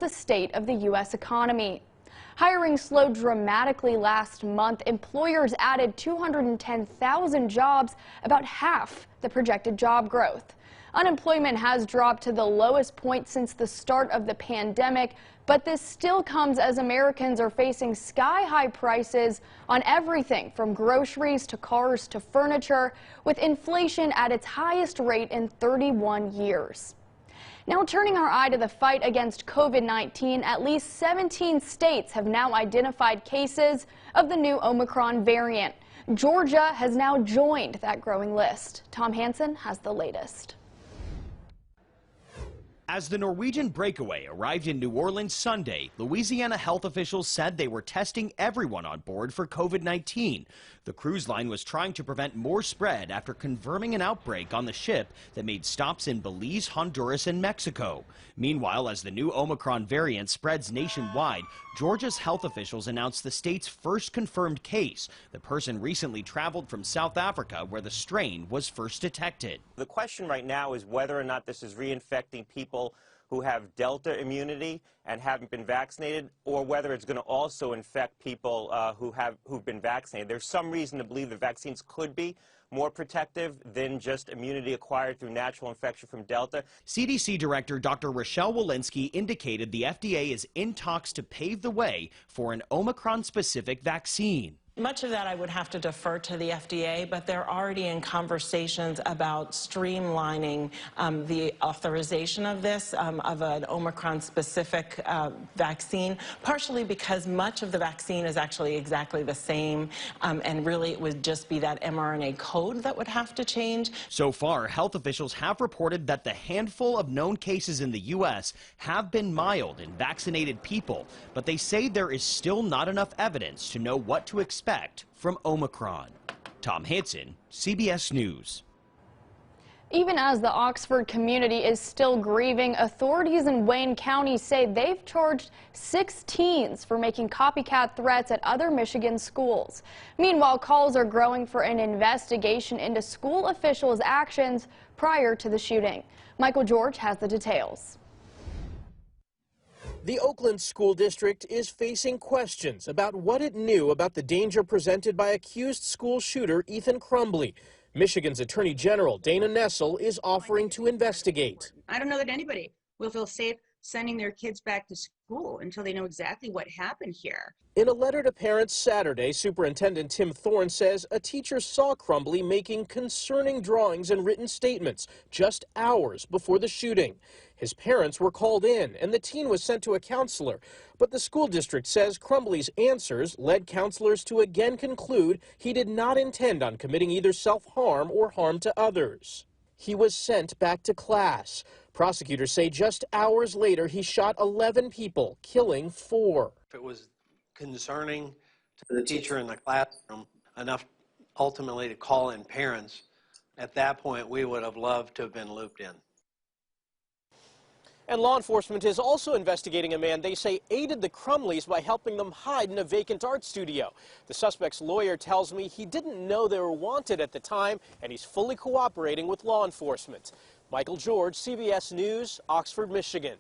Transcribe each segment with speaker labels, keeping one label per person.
Speaker 1: the state of the U.S. economy. Hiring slowed dramatically last month. Employers added 210,000 jobs, about half the projected job growth. Unemployment has dropped to the lowest point since the start of the pandemic, but this still comes as Americans are facing sky-high prices on everything from groceries to cars to furniture, with inflation at its highest rate in 31 years. Now turning our eye to the fight against COVID-19, at least 17 states have now identified cases of the new Omicron variant. Georgia has now joined that growing list. Tom Hansen has the latest.
Speaker 2: As the Norwegian breakaway arrived in New Orleans Sunday, Louisiana health officials said they were testing everyone on board for COVID-19. The cruise line was trying to prevent more spread after confirming an outbreak on the ship that made stops in Belize, Honduras, and Mexico. Meanwhile, as the new Omicron variant spreads nationwide, Georgia's health officials announced the state's first confirmed case. The person recently traveled from South Africa, where the strain was first detected.
Speaker 3: The question right now is whether or not this is reinfecting people who have Delta immunity and haven't been vaccinated, or whether it's going to also infect people who've been vaccinated. There's some reason to believe the vaccines could be more protective than just immunity acquired through natural infection from Delta.
Speaker 2: CDC Director Dr. Rochelle Walensky indicated the FDA is in talks to pave the way for an Omicron-specific vaccine.
Speaker 4: Much of that I would have to defer to the FDA, but they're already in conversations about streamlining the authorization of this, of an Omicron-specific vaccine, partially because much of the vaccine is actually exactly the same, and really it would just be that mRNA code that would have to change.
Speaker 2: So far, health officials have reported that the handful of known cases in the U.S. have been mild in vaccinated people, but they say there is still not enough evidence to know what to expect from Omicron. Tom Hansen, CBS News.
Speaker 1: Even as the Oxford community is still grieving, authorities in Wayne County say they've charged 6 teens for making copycat threats at other Michigan schools. Meanwhile, calls are growing for an investigation into school officials' actions prior to the shooting. Michael George has the details.
Speaker 5: The Oakland School District is facing questions about what it knew about the danger presented by accused school shooter Ethan Crumbley. Michigan's Attorney General Dana Nessel is offering to investigate.
Speaker 6: I don't know that anybody will feel safe sending their kids back to school until they know exactly what happened here.
Speaker 5: In a letter to parents Saturday, Superintendent Tim Thorne says a teacher saw Crumbley making concerning drawings and written statements just hours before the shooting. His parents were called in, and the teen was sent to a counselor. But the school district says Crumbley's answers led counselors to again conclude he did not intend on committing either self-harm or harm to others. He was sent back to class. Prosecutors say just hours later he shot 11 people, killing 4.
Speaker 7: If it was concerning to the teacher in the classroom enough ultimately to call in parents, at that point we would have loved to have been looped in.
Speaker 5: And law enforcement is also investigating a man they say aided the Crumleys by helping them hide in a vacant art studio. The suspect's lawyer tells me he didn't know they were wanted at the time, and he's fully cooperating with law enforcement. Michael George, CBS News, Oxford, Michigan.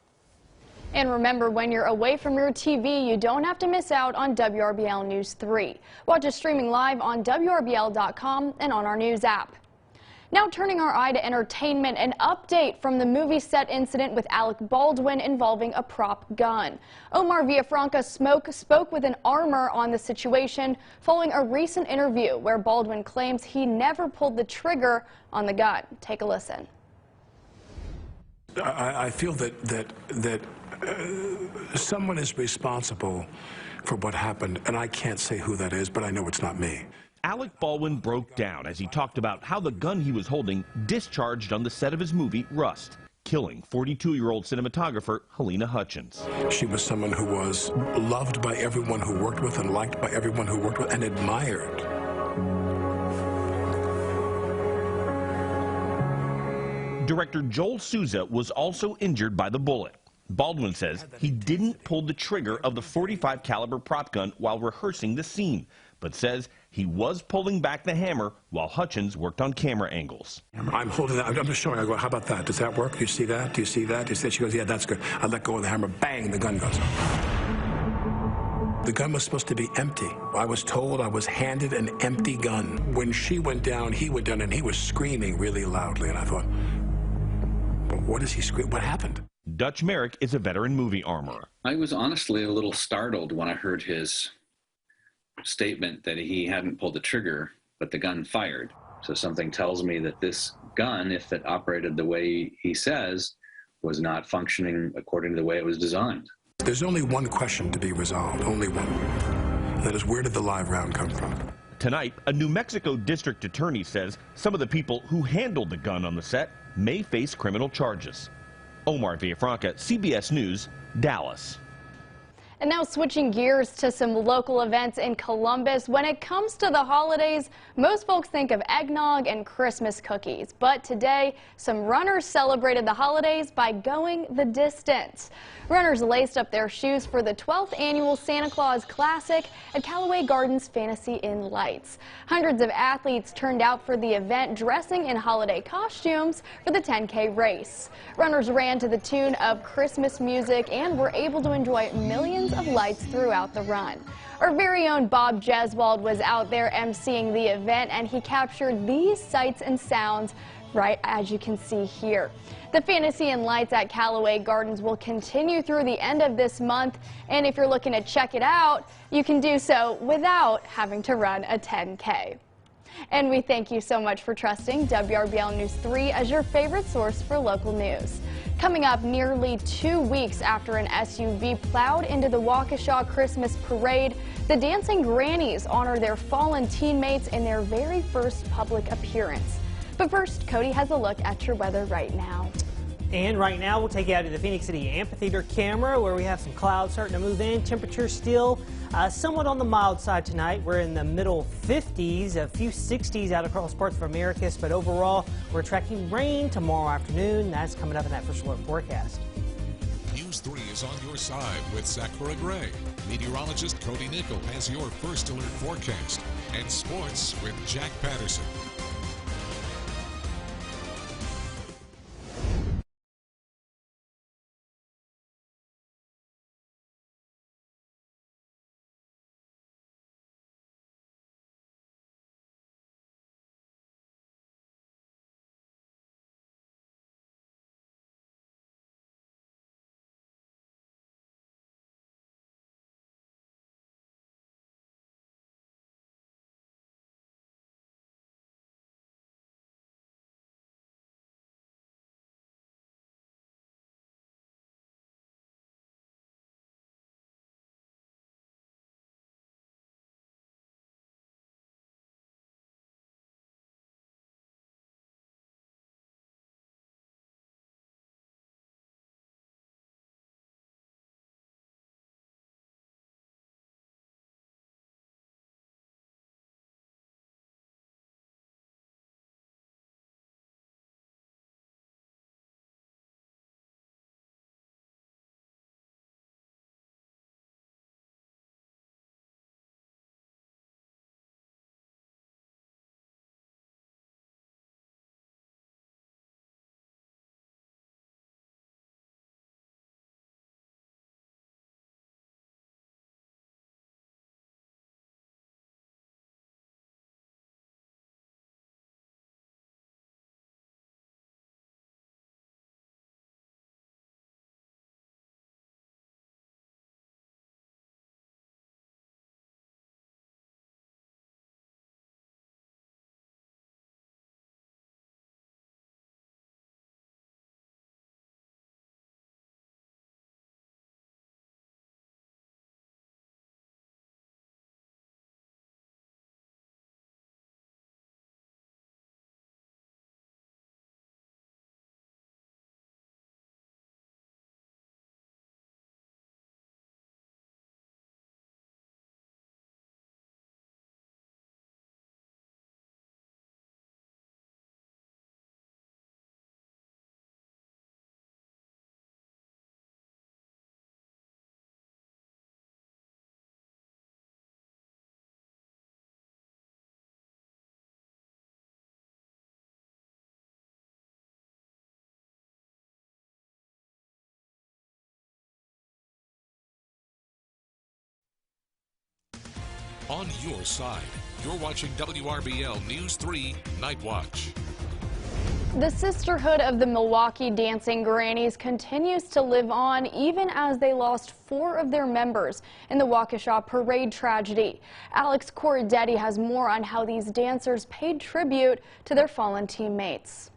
Speaker 1: And remember, when you're away from your TV, you don't have to miss out on WRBL News 3. Watch us streaming live on WRBL.com and on our news app. Now turning our eye to entertainment, an update from the movie set incident with Alec Baldwin involving a prop gun. Omar Villafranca spoke with an armor on the situation following a recent interview where Baldwin claims he never pulled the trigger on the gun. Take a listen.
Speaker 8: I feel that someone is responsible for what happened, and I can't say who that is, but I know it's not me.
Speaker 9: Alec Baldwin broke down as he talked about how the gun he was holding discharged on the set of his movie Rust, killing 42-year-old cinematographer Helena Hutchins.
Speaker 8: She was someone who was loved by everyone who worked with and liked by everyone who worked with and admired.
Speaker 9: Director Joel Souza was also injured by the bullet. Baldwin says he didn't pull the trigger of the .45 caliber prop gun while rehearsing the scene, but says He was pulling back the hammer while Hutchins worked on camera angles.
Speaker 8: I'm holding that. I'm just showing. I go, how about that? Does that work? Do you see that? Do you see that? Do you see that? She goes, yeah, that's good. I let go of the hammer. Bang, the gun goes off. The gun was supposed to be empty. I was told I was handed an empty gun. When she went down, he went down, and he was screaming really loudly. And I thought, well, what is he screaming? What happened?
Speaker 9: Dutch Merrick is a veteran movie armorer.
Speaker 10: I was honestly a little startled when I heard his statement that he hadn't pulled the trigger, but the gun fired. So something tells me that this gun, if it operated the way he says, was not functioning according to the way it was designed.
Speaker 8: There's only one question to be resolved, only one. And that is, where did the live round come from?
Speaker 9: Tonight, a New Mexico district attorney says some of the people who handled the gun on the set may face criminal charges. Omar Villafranca, CBS News, Dallas.
Speaker 1: And now switching gears to some local events in Columbus. When it comes to the holidays, most folks think of eggnog and Christmas cookies. But today, some runners celebrated the holidays by going the distance. Runners laced up their shoes for the 12th annual Santa Claus Classic at Callaway Gardens Fantasy in Lights. Hundreds of athletes turned out for the event dressing in holiday costumes for the 10K race. Runners ran to the tune of Christmas music and were able to enjoy millions of lights throughout the run. Our very own Bob Jeswald was out there emceeing the event, and he captured these sights and sounds right as you can see here. The Fantasy and Lights at Callaway Gardens will continue through the end of this month, and if you're looking to check it out, you can do so without having to run a 10K. And we thank you so much for trusting WRBL News 3 as your favorite source for local news. Coming up, nearly 2 weeks after an SUV plowed into the Waukesha Christmas Parade, the Dancing Grannies honor their fallen teammates in their very first public appearance. But first, Cody has a look at your weather right now.
Speaker 11: And right now, we'll take you out to the Phoenix City Amphitheater camera where we have some clouds starting to move in. Temperature still somewhat on the mild side tonight. We're in the middle 50s, a few 60s out across parts of Americus, but overall, we're tracking rain tomorrow afternoon. That's coming up in that first alert forecast.
Speaker 12: News 3 is on your side with Sakura Gray. Meteorologist Cody Nickel has your first alert forecast. And sports with Jack Patterson. on your side. You're watching WRBL News 3 Nightwatch.
Speaker 1: The sisterhood of the Milwaukee Dancing Grannies continues to live on even as they lost 4 of their members in the Waukesha parade tragedy. Alex Corradetti has more on how these dancers paid tribute to their fallen teammates.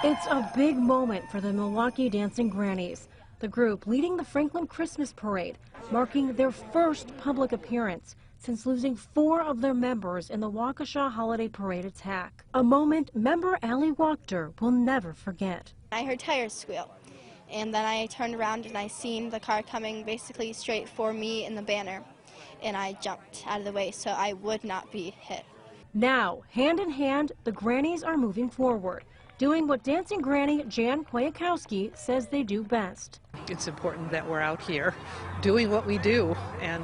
Speaker 13: It's a big moment for the Milwaukee Dancing Grannies, the group leading the Franklin Christmas Parade, marking their first public appearance since losing 4 of their members in the Waukesha Holiday Parade attack. A moment member Allie Wachter will never forget.
Speaker 14: I heard tires squeal, and then I turned around and I seen the car coming basically straight for me in the banner, and I jumped out of the way so I would not be hit.
Speaker 13: Now, hand in hand, the Grannies are moving forward, doing what dancing granny Jan Kwiatkowski says they do best.
Speaker 15: It's important that we're out here doing what we do and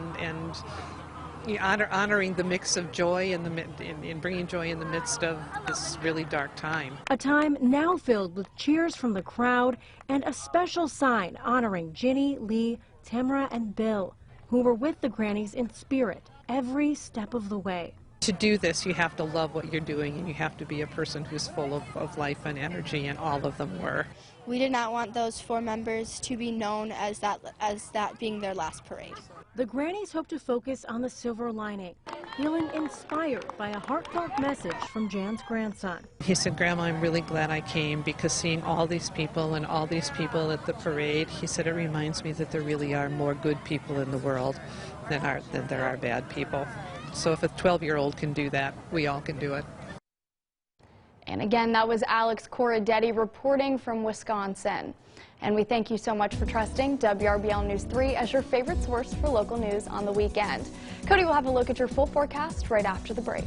Speaker 15: honoring the mix of joy and bringing joy in the midst of this really dark time.
Speaker 13: A time now filled with cheers from the crowd and a special sign honoring Ginny, Lee, Tamara, and Bill, who were with the Grannies in spirit every step of the way.
Speaker 15: To do this, you have to love what you're doing, and you have to be a person who's full of life and energy, and all of them were.
Speaker 14: We did not want those 4 members to be known as that being their last parade.
Speaker 13: The Grannies hope to focus on the silver lining, feeling inspired by a heartfelt message from Jan's grandson.
Speaker 15: He said, "Grandma, I'm really glad I came because seeing all these people and all these people at the parade," he said, "it reminds me that there really are more good people in the world than there are bad people. So if a 12-year-old can do that, we all can do it."
Speaker 1: And again, that was Alex Corradetti reporting from Wisconsin. And we thank you so much for trusting WRBL News 3 as your favorite source for local news on the weekend. Cody will have a look at your full forecast right after the break.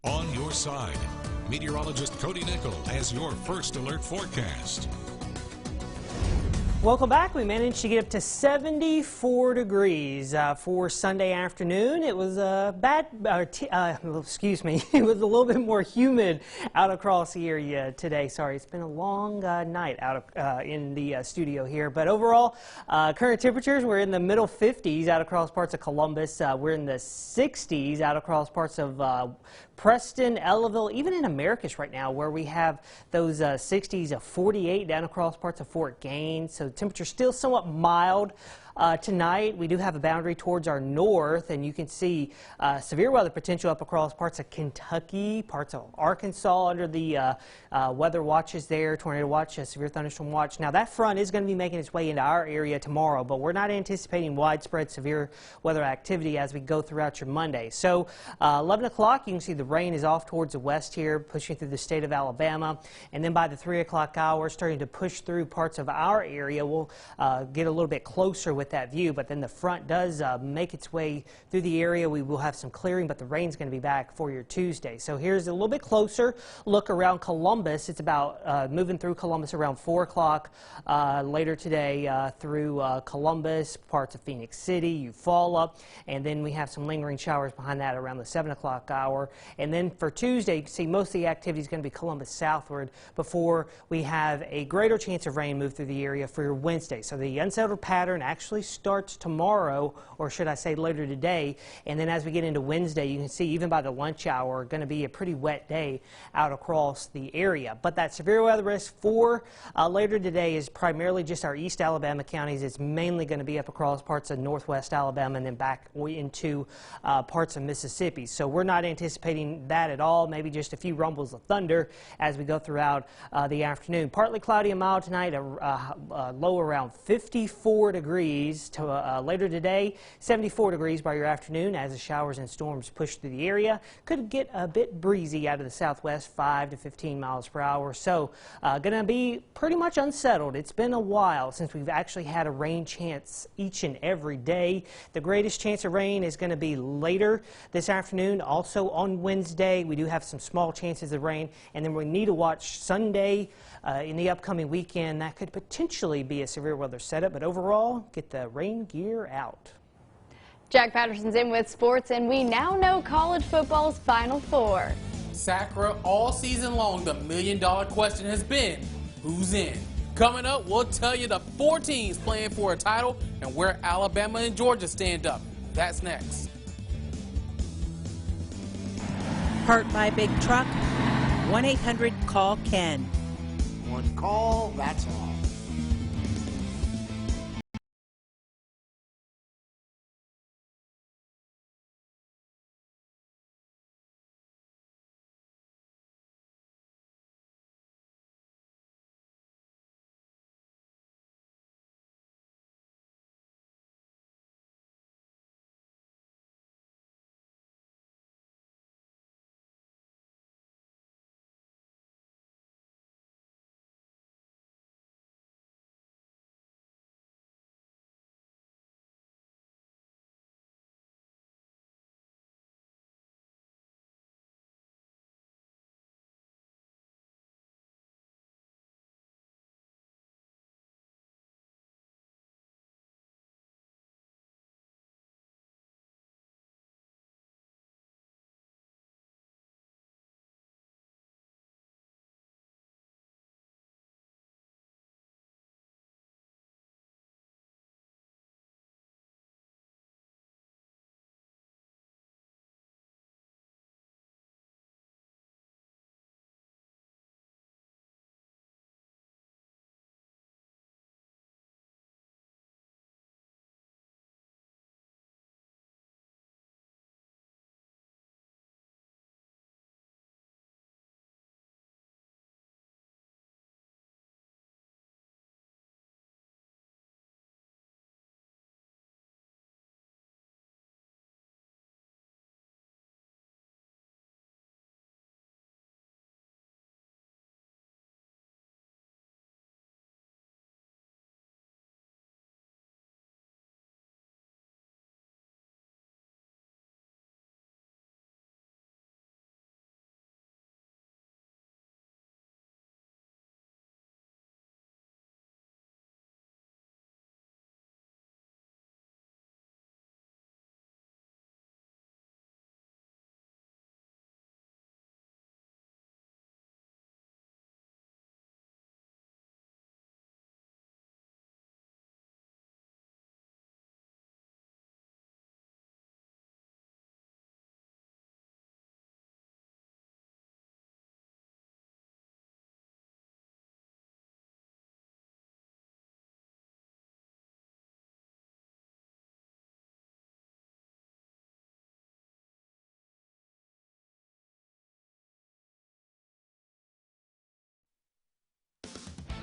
Speaker 12: On your side, meteorologist Cody Nickel has your first alert forecast.
Speaker 11: Welcome back. We managed to get up to 74 degrees for Sunday afternoon. It was excuse me, it was a little bit more humid out across the area today. Sorry, it's been a long night out in the studio here. But overall, current temperatures, we're in the middle 50s out across parts of Columbus. We're in the 60s out across parts of Preston, Ellaville, even in Americus right now, where we have those 60s of 48 down across parts of Fort Gaines. So the temperature's still somewhat mild. Tonight, we do have a boundary towards our north, and you can see severe weather potential up across parts of Kentucky, parts of Arkansas under the weather watches there, tornado watch, severe thunderstorm watch. Now, that front is going to be making its way into our area tomorrow, but we're not anticipating widespread severe weather activity as we go throughout your Monday. So, 11 o'clock, you can see the rain is off towards the west here, pushing through the state of Alabama, and then by the 3 o'clock hour, starting to push through parts of our area. We'll get a little bit closer with that view, but then the front does make its way through the area. We will have some clearing, but the rain's going to be back for your Tuesday. So here's a little bit closer look around Columbus. It's about moving through Columbus around 4 o'clock later today through Columbus, parts of Phoenix City, Eufaula, and then we have some lingering showers behind that around the 7 o'clock hour. And then for Tuesday, you can see most of the activity is going to be Columbus southward before we have a greater chance of rain move through the area for your Wednesday. So the unsettled pattern actually starts tomorrow, or should I say later today, and then as we get into Wednesday, you can see even by the lunch hour, going to be a pretty wet day out across the area. But that severe weather risk for later today is primarily just our East Alabama counties. It's mainly going to be up across parts of Northwest Alabama and then back into parts of Mississippi. So we're not anticipating that at all, maybe just a few rumbles of thunder as we go throughout the afternoon. Partly cloudy and mild tonight, a low around 54 degrees to later today, 74 degrees by your afternoon as the showers and storms push through the area. Could get a bit breezy out of the southwest, 5 to 15 miles per hour. So going to be pretty much unsettled. It's been a while since we've actually had a rain chance each and every day. The greatest chance of rain is going to be later this afternoon. Also on Wednesday, we do have some small chances of rain, and then we need to watch Sunday in the upcoming weekend. That could potentially be a severe weather setup, but overall, get the rain gear out.
Speaker 1: Jack Patterson's in with sports, and we now know college football's Final Four.
Speaker 16: Sacra, all season long, the million-dollar question has been, who's in? Coming up, we'll tell you the 4 teams playing for a title and where Alabama and Georgia stand up. That's next.
Speaker 17: Hurt by big truck? 1-800-CALL-KEN.
Speaker 18: One call, that's all.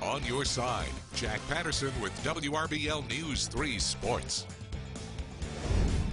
Speaker 12: On your side, Jack Patterson with WRBL News 3 Sports.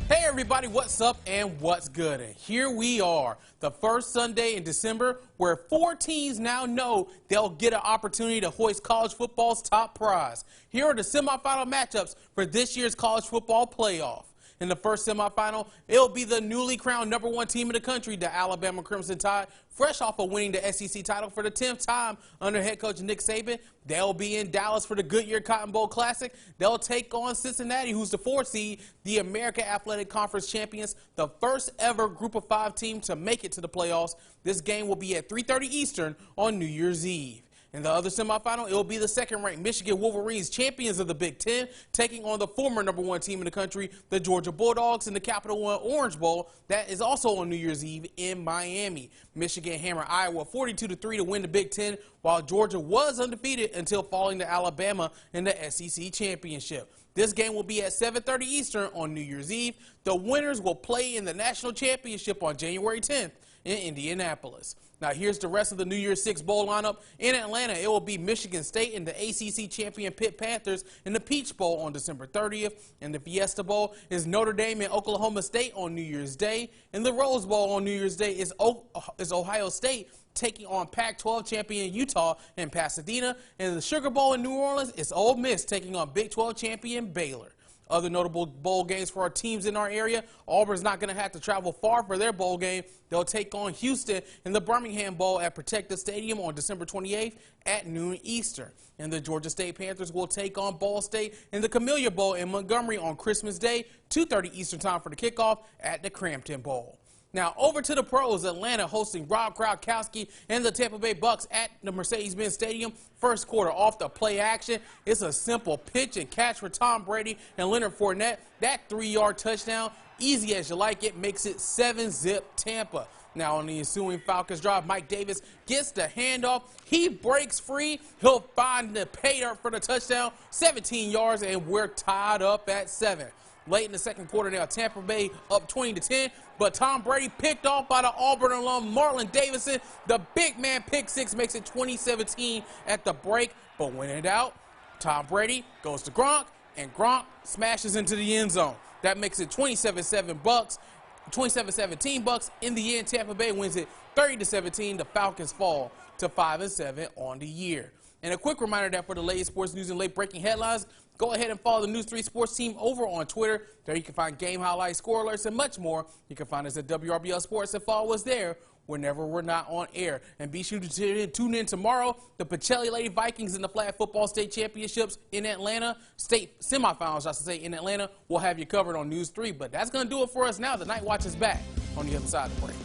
Speaker 16: Hey everybody, what's up and what's good? And here we are, the first Sunday in December where 4 teams now know they'll get an opportunity to hoist college football's top prize. Here are the semifinal matchups for this year's college football playoff. In the first semifinal, it'll be the newly crowned #1 team in the country, the Alabama Crimson Tide, fresh off of winning the SEC title for the 10th time under head coach Nick Saban. They'll be in Dallas for the Goodyear Cotton Bowl Classic. They'll take on Cincinnati, who's the 4th seed, the American Athletic Conference champions, the first ever Group of 5 team to make it to the playoffs. This game will be at 3:30 Eastern on New Year's Eve. In the other semifinal, it will be the second-ranked Michigan Wolverines, champions of the Big Ten, taking on the former #1 team in the country, the Georgia Bulldogs, in the Capital One Orange Bowl. That is also on New Year's Eve in Miami. Michigan hammered Iowa 42-3 to win the Big Ten, while Georgia was undefeated until falling to Alabama in the SEC championship. This game will be at 7:30 Eastern on New Year's Eve. The winners will play in the national championship on January 10th in Indianapolis. Now, here's the rest of the New Year's Six Bowl lineup. In Atlanta, it will be Michigan State and the ACC champion Pitt Panthers in the Peach Bowl on December 30th. And the Fiesta Bowl is Notre Dame and Oklahoma State on New Year's Day. And the Rose Bowl on New Year's Day is Ohio State taking on Pac-12 champion Utah in Pasadena. And the Sugar Bowl in New Orleans is Ole Miss taking on Big 12 champion Baylor. Other notable bowl games for our teams in our area: Auburn's not going to have to travel far for their bowl game. They'll take on Houston in the Birmingham Bowl at Protective Stadium on December 28th at noon Eastern. And the Georgia State Panthers will take on Ball State in the Camellia Bowl in Montgomery on Christmas Day, 2:30 Eastern time for the kickoff at the Crampton Bowl. Now, over to the pros. Atlanta hosting Rob Gronkowski and the Tampa Bay Bucks at the Mercedes-Benz Stadium. First quarter off the play action. It's a simple pitch and catch for Tom Brady and Leonard Fournette. That 3-yard touchdown, easy as you like it, makes it 7-zip Tampa. Now, on the ensuing Falcons drive, Mike Davis gets the handoff. He breaks free. He'll find the pay dirt for the touchdown, 17 yards, and we're tied up at 7. Late in the second quarter now, Tampa Bay up 20-10, but Tom Brady picked off by the Auburn alum Marlon Davidson. The big man pick six makes it 20-17 at the break, but when in doubt, Tom Brady goes to Gronk, and Gronk smashes into the end zone. That makes it 27-17 Bucks. In the end, Tampa Bay wins it 30-17. The Falcons fall to 5-7 on the year. And a quick reminder that for the latest sports news and late breaking headlines, go ahead and follow the News 3 Sports team over on Twitter. There you can find game highlights, score alerts, and much more. You can find us at WRBL Sports and follow us there whenever we're not on air. And be sure to tune in tomorrow. The Pacelli Lady Vikings in the Flag Football State Championships in Atlanta, state semifinals, I should say, in Atlanta. We'll have you covered on News 3. But that's going to do it for us now. The Nightwatch is back on the other side of the break.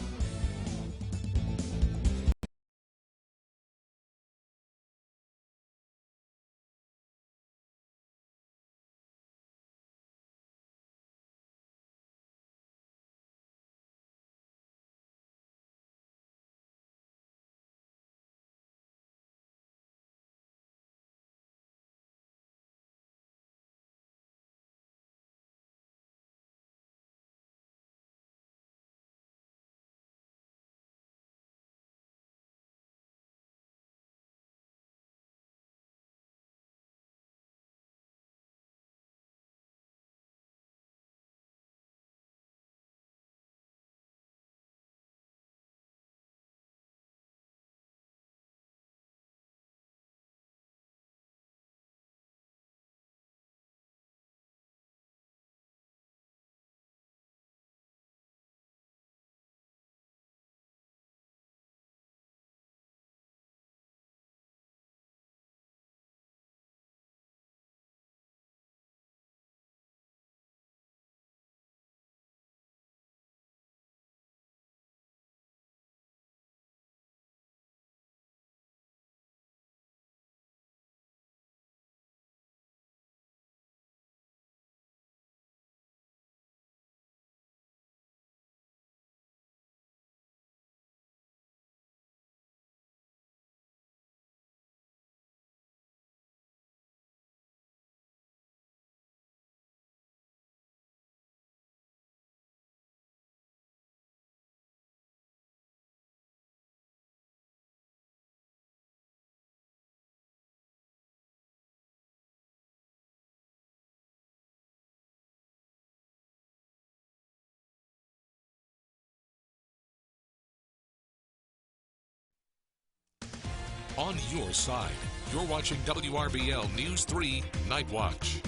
Speaker 12: on your side. You're watching WRBL News 3 Night Watch.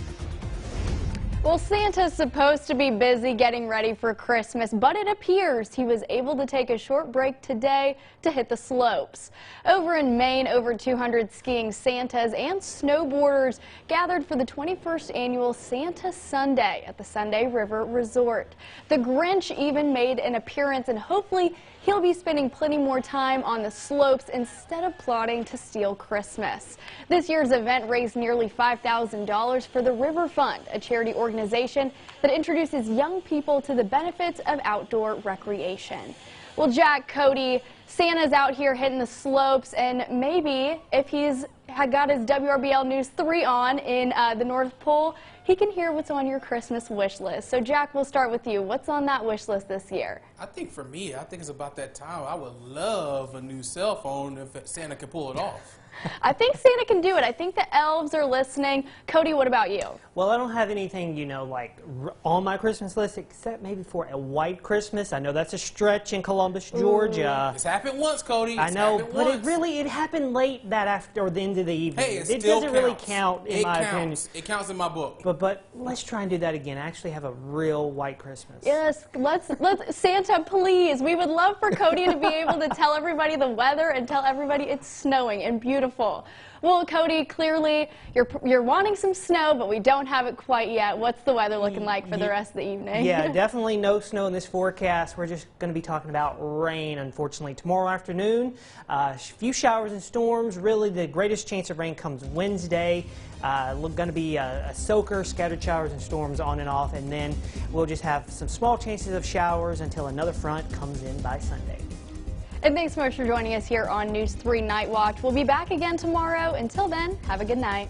Speaker 1: Well, Santa's supposed to be busy getting ready for Christmas, but it appears he was able to take a short break today to hit the slopes. Over in Maine, over 200 skiing Santas and snowboarders gathered for the 21st annual Santa Sunday at the Sunday River Resort. The Grinch even made an appearance, and hopefully he'll be spending plenty more time on the slopes instead of plotting to steal Christmas. This year's event raised nearly $5,000 for the River Fund, a charity organization that introduces young people to the benefits of outdoor recreation. Well, Jack, Cody, Santa's out here hitting the slopes, and maybe if he's got his WRBL News 3 on in the North Pole, he can hear what's on your Christmas wish list. So, Jack, we'll start with you. What's on that wish list this year?
Speaker 16: I think for me, I think it's about that time. I would love a new cell phone if Santa could pull it off.
Speaker 1: I think Santa can do it. I think the elves are listening. Cody, what about you?
Speaker 11: Well, I don't have anything, you know, like on my Christmas list except maybe for a white Christmas. I know that's a stretch in Columbus, Georgia.
Speaker 16: It's happened once, Cody.
Speaker 11: I know, but it happened late that after or the end of the evening.
Speaker 16: Hey,
Speaker 11: it doesn't really count in my opinion.
Speaker 16: It counts in my book.
Speaker 11: But let's try and do that again. Actually have a real white Christmas.
Speaker 1: Yes, let's Santa, please. We would love for Cody to be able to tell everybody the weather and tell everybody it's snowing and beautiful. Well, Cody, clearly you're wanting some snow, but we don't have it quite yet. What's the weather looking like for the rest of the evening?
Speaker 11: Yeah, definitely no snow in this forecast. We're just going to be talking about rain, unfortunately. Tomorrow afternoon, a few showers and storms. Really, the greatest chance of rain comes Wednesday. Going to be a soaker, scattered showers and storms on and off, and then we'll just have some small chances of showers until another front comes in by Sunday.
Speaker 1: And thanks so much for joining us here on News 3 Night Watch. We'll be back again tomorrow. Until then, have a good night.